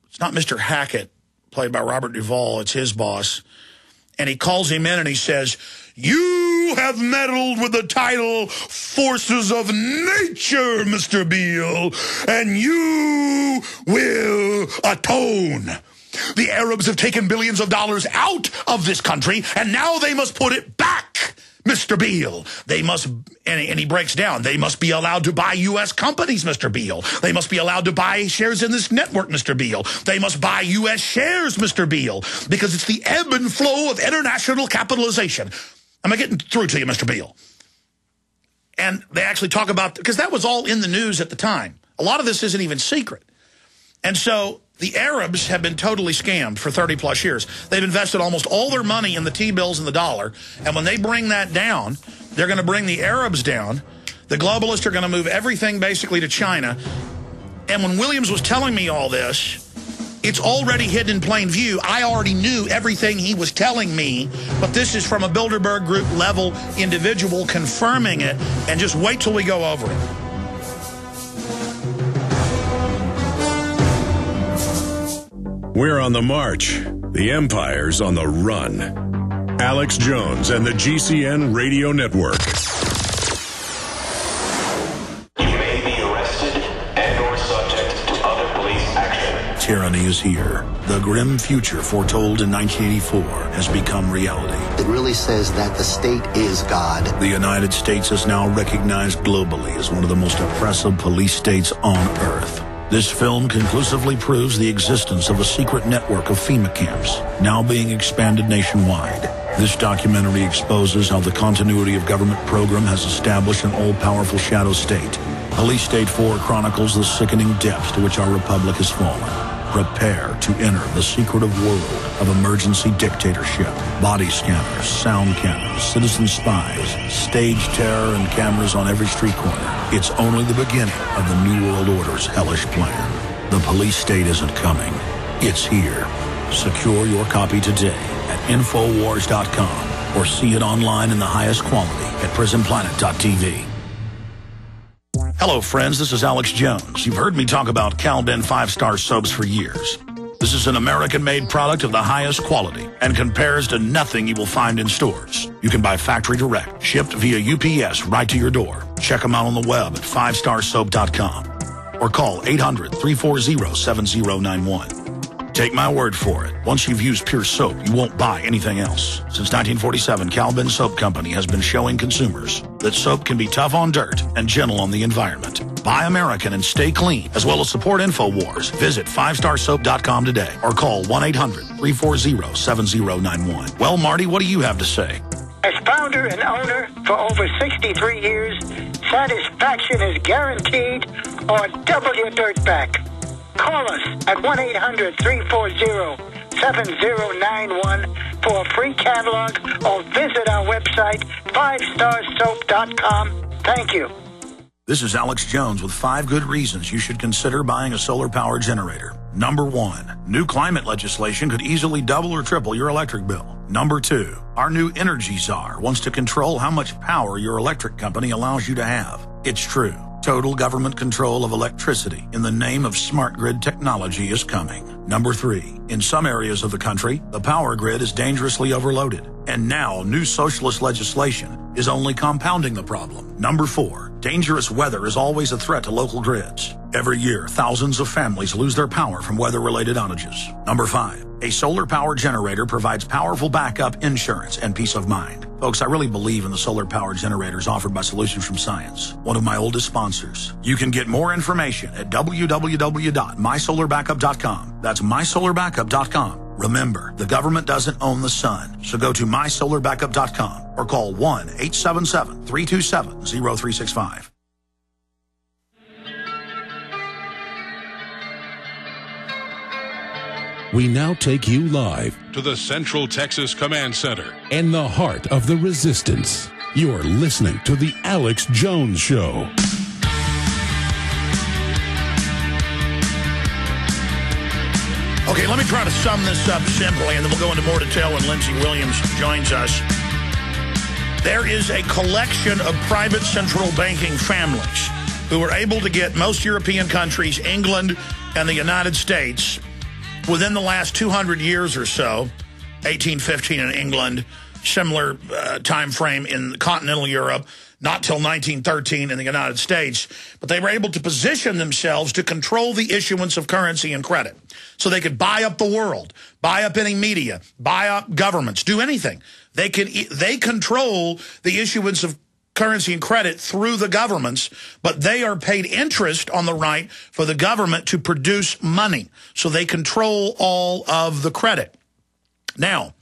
It's not Mr. Hackett, played by Robert Duvall. It's his boss. And he calls him in and he says, "You have meddled with the tidal forces of nature, Mr. Beale, and you will atone. The Arabs have taken billions of dollars out of this country, and now they must put it back, Mr. Beale. They must," and he breaks down, "they must be allowed to buy U.S. companies, Mr. Beale. They must be allowed to buy shares in this network, Mr. Beale. They must buy U.S. shares, Mr. Beale, because it's the ebb and flow of international capitalization." Am I getting through to you, Mr. Beale? And they actually talk about, because that was all in the news at the time. A lot of this isn't even secret. And so the Arabs have been totally scammed for 30-plus years. They've invested almost all their money in the T-bills and the dollar. And when they bring that down, they're going to bring the Arabs down. The globalists are going to move everything basically to China. And when Williams was telling me all this, it's already hidden in plain view. I already knew everything he was telling me, but this is from a Bilderberg Group level individual confirming it. And just wait till we go over it. We're on the march. The Empire's on the run. Alex Jones and the GCN Radio Network. You may be arrested and or subject to other police action. Tyranny is here. The grim future foretold in 1984 has become reality. It really says that the state is God. The United States is now recognized globally as one of the most oppressive police states on earth. This film conclusively proves the existence of a secret network of FEMA camps, now being expanded nationwide. This documentary exposes how the continuity of government program has established an all-powerful shadow state. Police State 4 chronicles the sickening depths to which our republic has fallen. Prepare to enter the secretive world of emergency dictatorship. Body scanners, sound cannons, citizen spies, stage terror, and cameras on every street corner. It's only the beginning of the New World Order's hellish plan. The police state isn't coming. It's here. Secure your copy today at Infowars.com or see it online in the highest quality at PrisonPlanet.tv. Hello, friends. This is Alex Jones. You've heard me talk about Cal-Ben 5-star soaps for years. This is an American-made product of the highest quality and compares to nothing you will find in stores. You can buy factory direct, shipped via UPS right to your door. Check them out on the web at 5starsoap.com or call 800-340-7091. Take my word for it. Once you've used Pure Soap, you won't buy anything else. Since 1947, Cal-Ben Soap Company has been showing consumers that soap can be tough on dirt and gentle on the environment. Buy American and stay clean, as well as support InfoWars. Visit 5starsoap.com today or call 1-800-340-7091. Well, Marty, what do you have to say? As founder and owner for over 63 years, satisfaction is guaranteed or double your dirt back. Call us at 1-800-340-7091 for a free catalog or visit our website, 5starsoap.com. Thank you. This is Alex Jones with 5 good reasons you should consider buying a solar power generator. Number 1, new climate legislation could easily double or triple your electric bill. Number 2, our new Energy Czar wants to control how much power your electric company allows you to have. It's true. Total government control of electricity in the name of smart grid technology is coming. Number 3, in some areas of the country, the power grid is dangerously overloaded. And now new socialist legislation is only compounding the problem. Number 4, dangerous weather is always a threat to local grids. Every year, thousands of families lose their power from weather-related outages. Number 5, a solar power generator provides powerful backup insurance and peace of mind. Folks, I really believe in the solar power generators offered by Solutions from Science, one of my oldest sponsors. You can get more information at www.mysolarbackup.com. That's mysolarbackup.com. Remember, the government doesn't own the sun, so go to mysolarbackup.com or call 1-877-327-0365. We now take you live To the Central Texas Command Center. in the heart of the resistance. You're listening to The Alex Jones Show. Okay, let me try to sum this up simply, and then we'll go into more detail when Lindsey Williams joins us. There is a collection of private central banking families who were able to get most European countries, England, and the United States within the last 200 years or so, 1815 in England, similar time frame in continental Europe, not till 1913 in the United States, but they were able to position themselves to control the issuance of currency and credit. So they could buy up the world, buy up any media, buy up governments, do anything. They control the issuance of currency and credit through the governments, but they are paid interest on the right for the government to produce money. So they control all of the credit. Now,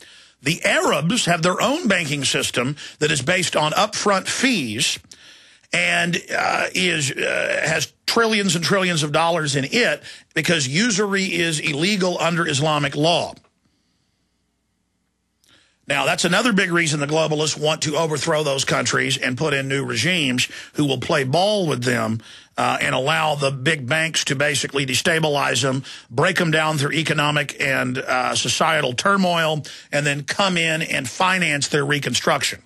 the Arabs have their own banking system that is based on upfront fees and has trillions and trillions of dollars in it because usury is illegal under Islamic law. Now, that's another big reason the globalists want to overthrow those countries and put in new regimes who will play ball with them and allow the big banks to basically destabilize them, break them down through economic and societal turmoil, and then come in and finance their reconstruction.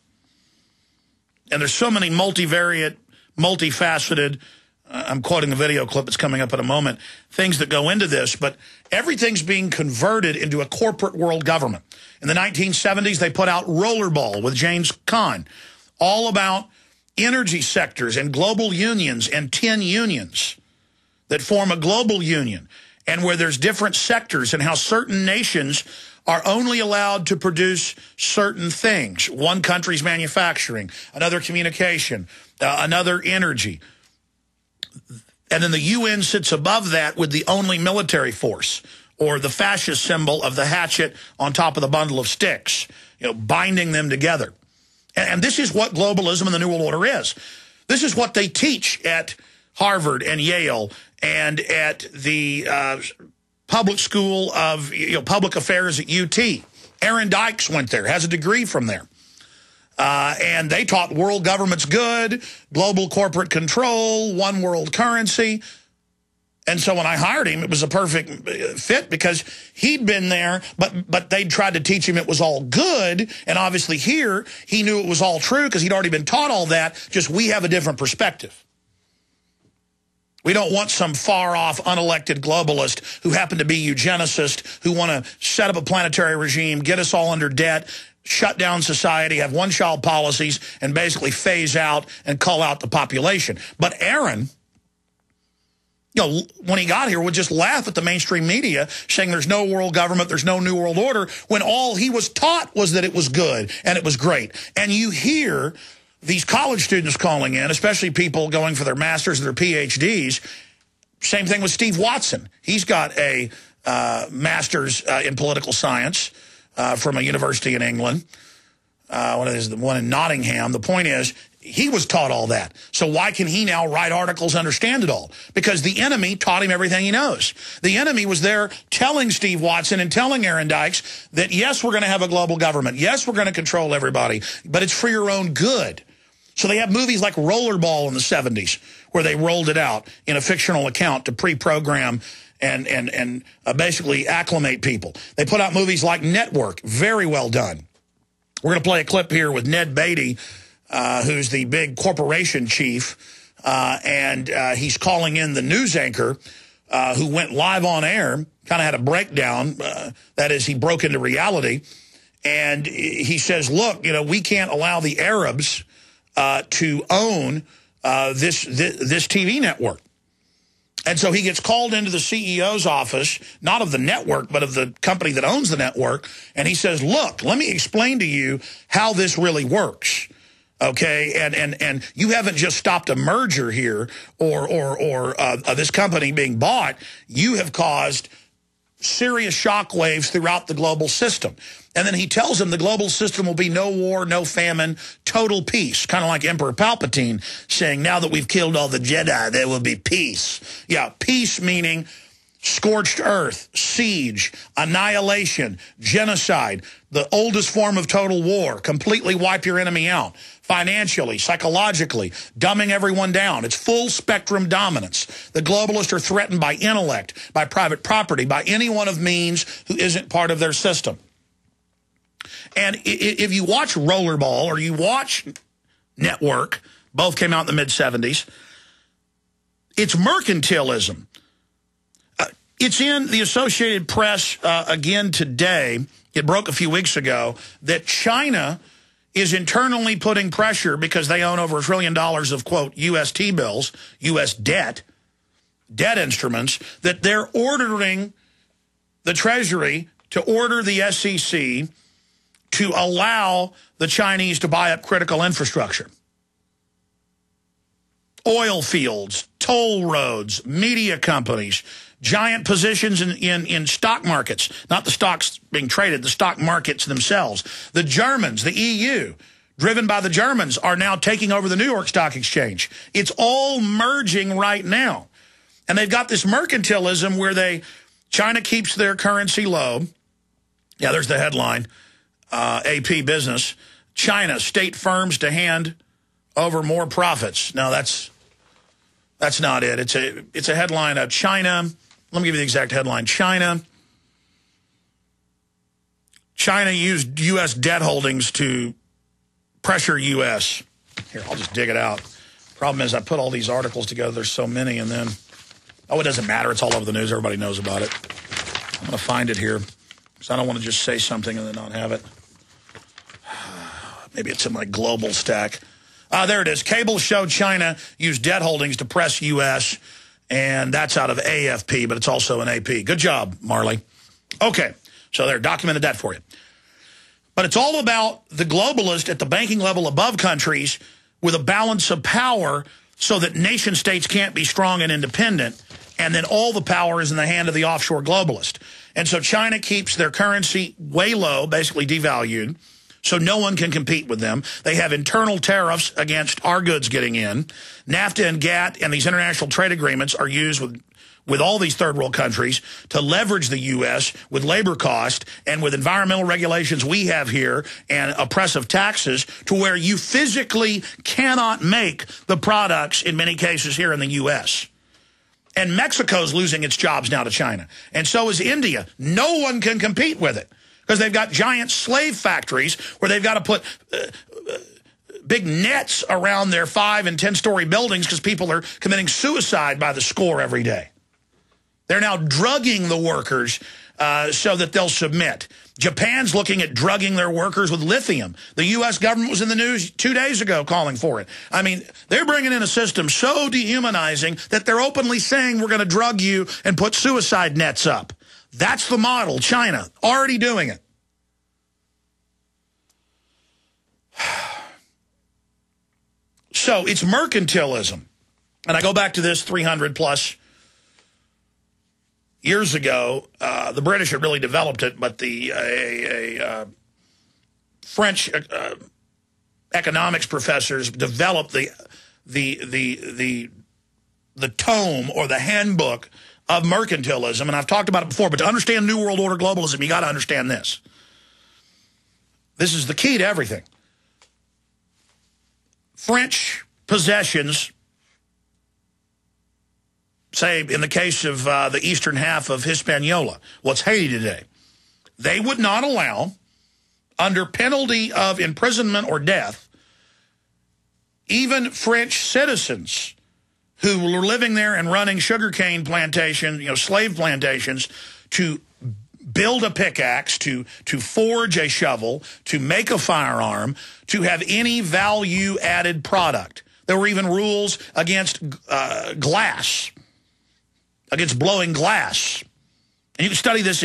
And there's so many multivariate, multifaceted, I'm quoting a video clip that's coming up in a moment, things that go into this, but everything's being converted into a corporate world government. In the 1970s, they put out Rollerball with James Caan, all about energy sectors and global unions and 10 unions that form a global union, and where there's different sectors and how certain nations are only allowed to produce certain things. One country's manufacturing, another communication, another energy. And then the UN sits above that with the only military force, or the fascist symbol of the hatchet on top of the bundle of sticks, binding them together. And this is what globalism and the New World Order is. This is what they teach at Harvard and Yale and at the public school of public affairs at UT. Aaron Dykes went there, has a degree from there. And they taught world government's good, global corporate control, one world currency. And so when I hired him, it was a perfect fit because he'd been there, but they'd tried to teach him it was all good. And obviously here, he knew it was all true because he'd already been taught all that, just we have a different perspective. We don't want some far-off, unelected globalist who happen to be eugenicist, who want to set up a planetary regime, get us all under debt, shut down society, have one-child policies, and basically phase out and cull out the population. But Aaron, when he got here, would just laugh at the mainstream media, saying there's no world government, there's no new world order, when all he was taught was that it was good and it was great. And you hear these college students calling in, especially people going for their masters and their PhDs. Same thing with Steve Watson. He's got a master's in political science from a university in England. The one in Nottingham. The point is, he was taught all that. So why can he now write articles, understand it all? Because the enemy taught him everything he knows. The enemy was there telling Steve Watson and telling Aaron Dykes that, yes, we're going to have a global government. Yes, we're going to control everybody, but it's for your own good. So they have movies like Rollerball in the 70s, where they rolled it out in a fictional account to pre-program and basically acclimate people. They put out movies like Network, very well done. We're going to play a clip here with Ned Beatty, who's the big corporation chief, and he's calling in the news anchor who went live on air, kind of had a breakdown. That is, he broke into reality. And he says, look, we can't allow the Arabs to own this TV network. And so he gets called into the CEO's office, not of the network, but of the company that owns the network. And he says, look, let me explain to you how this really works. Okay, and you haven't just stopped a merger here or this company being bought. You have caused serious shockwaves throughout the global system. And then he tells him the global system will be no war, no famine, total peace. Kind of like Emperor Palpatine saying, now that we've killed all the Jedi, there will be peace. Yeah, peace meaning scorched earth, siege, annihilation, genocide, the oldest form of total war, completely wipe your enemy out, financially, psychologically, dumbing everyone down. It's full spectrum dominance. The globalists are threatened by intellect, by private property, by anyone of means who isn't part of their system. And if you watch Rollerball or you watch Network, both came out in the mid-70s, it's mercantilism. It's in the Associated Press again today. It broke a few weeks ago that China is internally putting pressure because they own over $1 trillion of, quote, U.S. T-bills, U.S. debt instruments, that they're ordering the Treasury to order the SEC to allow the Chinese to buy up critical infrastructure. Oil fields, toll roads, media companies, giant positions in stock markets, not the stocks being traded, the stock markets themselves. The Germans, the EU, driven by the Germans, are now taking over the New York Stock Exchange. It's all merging right now. And they've got this mercantilism where China keeps their currency low. Yeah, there's the headline, AP Business. China, state firms to hand over more profits. No, that's not it. It's a headline of China. Let me give you the exact headline. China used U.S. debt holdings to pressure U.S. Here, I'll just dig it out. Problem is I put all these articles together. There's so many, and then, it doesn't matter. It's all over the news. Everybody knows about it. I'm going to find it here because I don't want to just say something and then not have it. Maybe it's in my global stack. There it is. Cables show China used debt holdings to press U.S., and that's out of AFP, but it's also an AP. Good job, Marley. Okay, so there, documented that for you. But it's all about the globalist at the banking level above countries with a balance of power so that nation states can't be strong and independent, and then all the power is in the hand of the offshore globalist. And so China keeps their currency way low, basically devalued, so no one can compete with them. They have internal tariffs against our goods getting in. NAFTA and GATT and these international trade agreements are used with all these third world countries to leverage the U.S. with labor cost and with environmental regulations we have here and oppressive taxes to where you physically cannot make the products in many cases here in the U.S. And Mexico's losing its jobs now to China. And so is India. No one can compete with it, because they've got giant slave factories where they've got to put big nets around their 5- and 10-story buildings because people are committing suicide by the score every day. They're now drugging the workers so that they'll submit. Japan's looking at drugging their workers with lithium. The U.S. government was in the news 2 days ago calling for it. I mean, they're bringing in a system so dehumanizing that they're openly saying we're going to drug you and put suicide nets up. That's the model. China, already doing it. So it's mercantilism. And I go back to this 300 plus years ago. The British had really developed it, but the French economics professors developed the tome or the handbook of mercantilism, and I've talked about it before, but to understand New World Order globalism, you got to understand this. This is the key to everything. French possessions, say in the case of the eastern half of Hispaniola, what's Haiti today, they would not allow, under penalty of imprisonment or death, even French citizens who were living there and running sugarcane plantation, slave plantations, to build a pickaxe, to forge a shovel, to make a firearm, to have any value-added product. There were even rules against glass, against blowing glass. And you can study this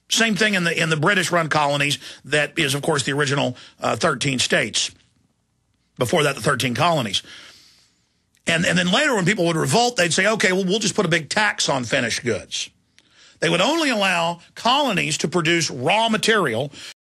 same thing in the British-run colonies that is, of course, the original 13 states. Before that, the 13 colonies. And then later when people would revolt, they'd say, okay, well, we'll just put a big tax on finished goods. They would only allow colonies to produce raw material